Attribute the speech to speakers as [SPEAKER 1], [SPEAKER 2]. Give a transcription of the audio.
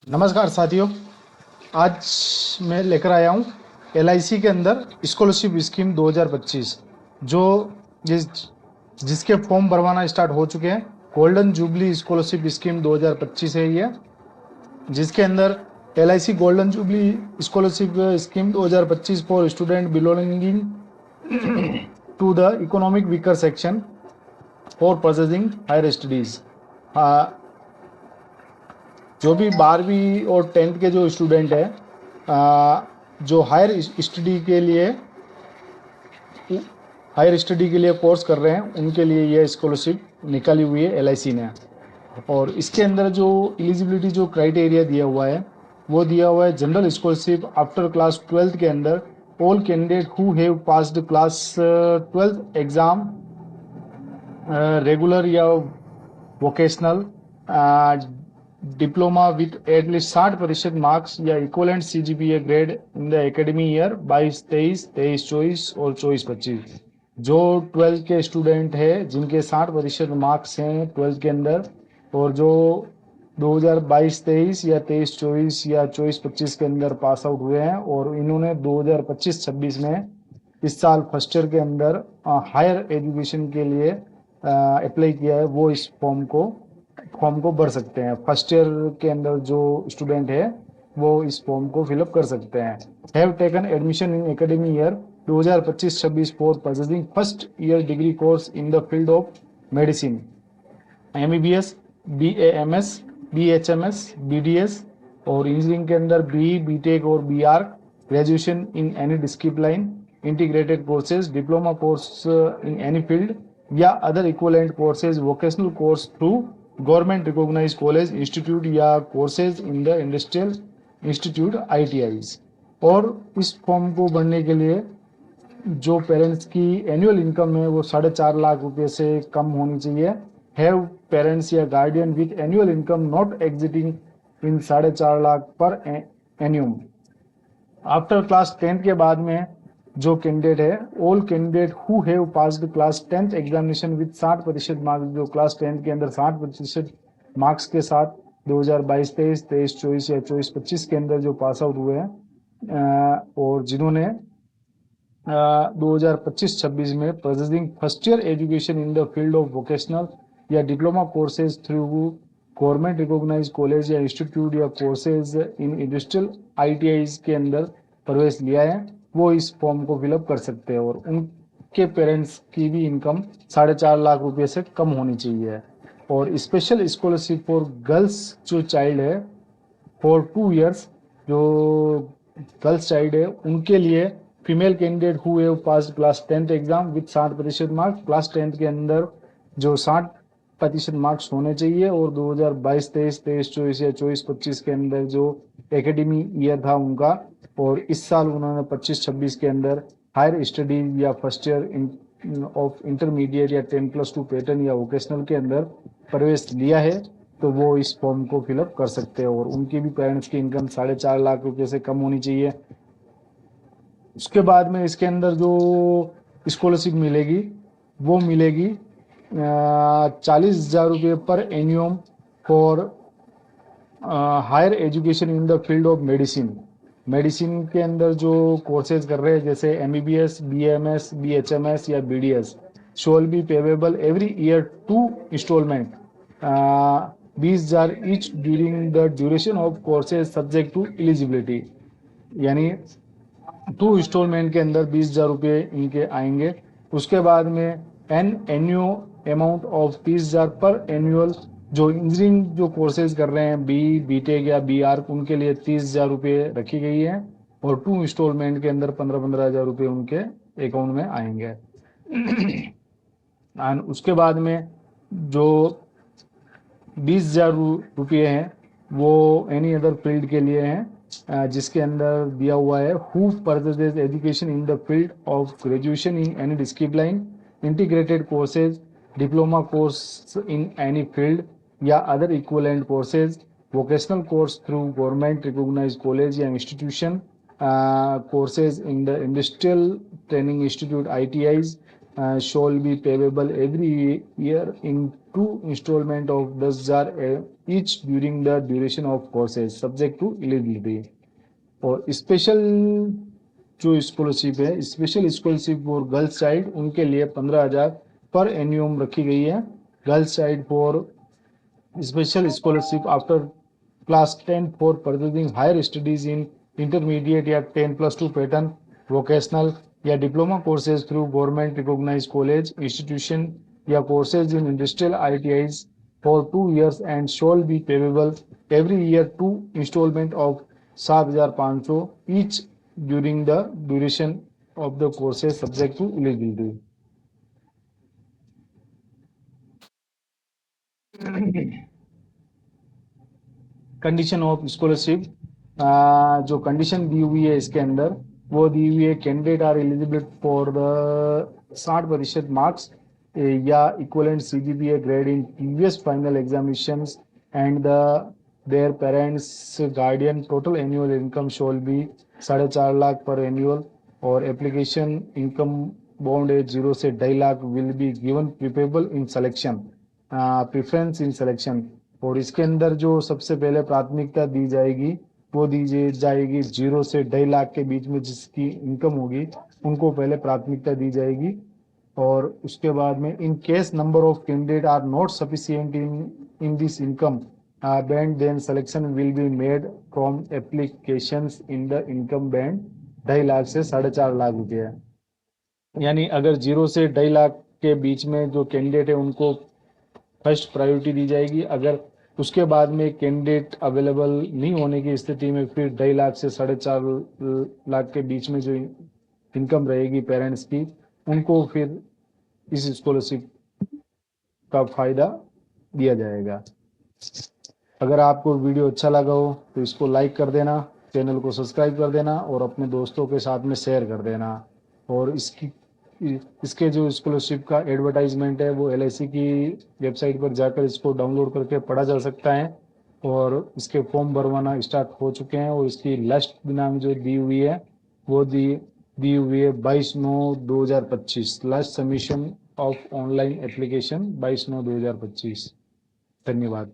[SPEAKER 1] नमस्कार साथियों। आज मैं लेकर आया हूँ एलआईसी के अंदर स्कॉलरशिप स्कीम 2025 जो जिसके फॉर्म भरवाना स्टार्ट हो चुके हैं। गोल्डन जुबली स्कॉलरशिप स्कीम 2025 है ये, जिसके अंदर LIC golden jubilee scholarship scheme 2025 for student belonging to the economic weaker section for purchasing higher studies. जो भी 12वीं और 10th के जो स्टूडेंट है, जो हायर स्टडी के लिए कोर्स कर रहे हैं, उनके लिए यह स्कॉलरशिप निकाली हुई है एलआईसी ने। और इसके अंदर जो एलिजिबिलिटी जो क्राइटेरिया दिया हुआ है वो दिया हुआ है general scholarship after class 12th के अंदर all candidate who have passed class 12th exam regular या vocational diploma with at least 60% marks या equivalent CGPA grade in the academy year 22-23, 23-24 और 24-25। जो 12th के स्टूडेंट है जिनके 60% मार्क्स हैं 12th के अंदर, और जो 2022-23 या 23-24 या 24-25 के अंदर पास आउट हुए हैं और इन्होंने 2025-26 में इस साल फर्स्ट ईयर के अंदर हायर एजुकेशन के लिए अप्लाई किया है, वो इस फॉर्म को भर सकते हैं। फर्स्ट ईयर के अंदर जो स्टूडेंट है वो इस फॉर्म को फिलअप कर सकते हैं। Have taken admission in academy year 2025-26 for purchasing first year degree course in the field of medicine, MBBS, BAMS, BHMS, BDS, और इंजीनियरिंग के अंदर बी, बीटेक और BR, graduation in any discipline, integrated courses, diploma course in any field या other equivalent courses, vocational course through government recognize college, institute या courses in the industrial institute ITIs. और इस form को भरने के लिए जो पेरेंट्स की एनुअल इनकम है वो 4.5 लाख रुपए से कम होनी चाहिए। हैव पेरेंट्स या guardian with annual income not exceeding in 4.5 lakh per annum. After class 10th के बाद में जो कैंडिडेट है, all candidate who have passed class 10th examination with 60% marks, जो क्लास 10th के अंदर 60% मार्क्स के साथ 2022-23, 23-24 या 24-25 के अंदर जो पास आउट हुए हैं और जिन्होंने 2025-26 में purchasing first year education in the field of vocational या diploma courses through government recognize college या इंस्टीट्यूट या कोर्सेज इन इंडस्ट्रियल आईटीआईज के अंदर प्रवेश लिया है, वो इस फॉर्म को फिलअप कर सकते हैं। और उनके पेरेंट्स की भी इनकम 4.5 लाख रुपए से कम होनी चाहिए। और स्पेशल स्कॉलरशिप फॉर गर्ल्स जो चाइल्ड है फॉर 2 years, जो गर्ल्स चाइल्ड है उनके लिए female candidate who have pass class 10th exam with 60% marks, class 10th के अंदर जो 60% मार्क्स होने चाहिए, और 2022-23, 23-24 या 24-25 के अंदर जो एकेडमी ईयर था उनका, और इस साल उन्होंने 25-26 के अंदर हायर स्टडीज या फर्स्ट ईयर ऑफ इंटरमीडिएट या 10+2 पैटर्न या वोकेशनल के अंदर प्रवेश लिया है, तो वो इस फॉर्म को फिलअप कर सकते हैं। और उनकी भी पेरेंट्स की इनकम 4.5 लाख रुपए से कम होनी चाहिए। उसके बाद में इसके अंदर जो स्कॉलरशिप मिलेगी वो मिलेगी 40,000 रुपये per annum for higher education in the field of medicine के अंदर जो कोर्सेज कर रहे हैं जैसे एमबीबीएस, बीएमएस, बीएचएमएस या BDS, shall be payable every year 2 instalment 20,000 each during the duration of courses subject to eligibility. यानी 2 इंस्टॉलमेंट के अंदर 20,000 रुपये इनके आएंगे। उसके बाद में एनुअल अमाउंट ऑफ 30,000 पर एनुअल, जो इंजीनियरिंग जो कोर्सेज कर रहे हैं बीटेक या बीआर, उनके लिए 30,000 रुपये रखी गई है, और 2 इंस्टॉलमेंट के अंदर 15-15,000 रुपये उनके अकाउंट में आएंगे। एंड उसके बाद में जो 20,000 रुपये हैं वो एनी अदर फील्ड के लिए हैं, जिसके अंदर दिया हुआ है who purchases education in the field of graduation in any discipline, integrated courses, diploma course in any field या other equivalent courses, vocational course through government recognize college या institution, courses in the industrial training institute ITIs, shall be payable every year in 2 installment of 10,000 each during the duration of courses subject to eligibility. और special जो scholarship है, special scholarship for girls child, उनके लिए 15,000 per annum रखी गई है. Girls child for special scholarship after class 10 for purchasing higher studies in intermediate या 10+2 pattern vocational या diploma courses through government recognize college institution या courses in industrial ITIs for 2 years and shall be payable every year 2 installment of 7,500 each during the duration of the courses subject to eligibility. Condition of scholarship, जो condition दी हुई है इसके अंदर वो दी हुई है, candidate are eligible for the 60% marks या equivalent CGPA grade in previous final examinations and their parents guardian total annual income shall be 4.5 lakh per annual और एप्लीकेशन इनकम बॉन्ड एज 0 से 2.5 lakh will be given preferable in selection, preference in selection. और इसके अंदर जो सबसे पहले प्राथमिकता दी जाएगी वो दी जाएगी 0 से 2.5 लाख के बीच में जिसकी इनकम होगी उनको पहले प्राथमिकता दी जाएगी. और उसके बाद में in case number of candidate are not sufficient in this income band then selection will be made from applications in the income band 2.5 lakh से 4.5 लाख रुपये. यानी अगर 0 से 2.5 लाख के बीच में जो कैंडिडेट है उनको फर्स्ट प्रायोरिटी दी जाएगी. अगर उसके बाद में कैंडिडेट अवेलेबल नहीं होने की स्थिति में फिर 2.5 लाख से 4.5 लाख के बीच में जो इनकम रहेगी पेरेंट्स की उनको फिर इस स्कॉलरशिप का फायदा दिया जाएगा. अगर आपको वीडियो अच्छा लगा हो तो इसको लाइक कर देना, चैनल को सब्सक्राइब कर देना और अपने दोस्तों के साथ में शेयर कर देना. और इसके जो स्कॉलरशिप का एडवर्टाइजमेंट है वो LIC की वेबसाइट पर जाकर इसको डाउनलोड करके पढ़ा जा सकता है. और इसके फॉर्म भरवाना स्टार्ट हो चुके हैं और इसकी लास्ट दिनांक जो दी हुई है वो दी हुई है 22/9/2025. Last submission of online application 22/9/2025. धन्यवाद.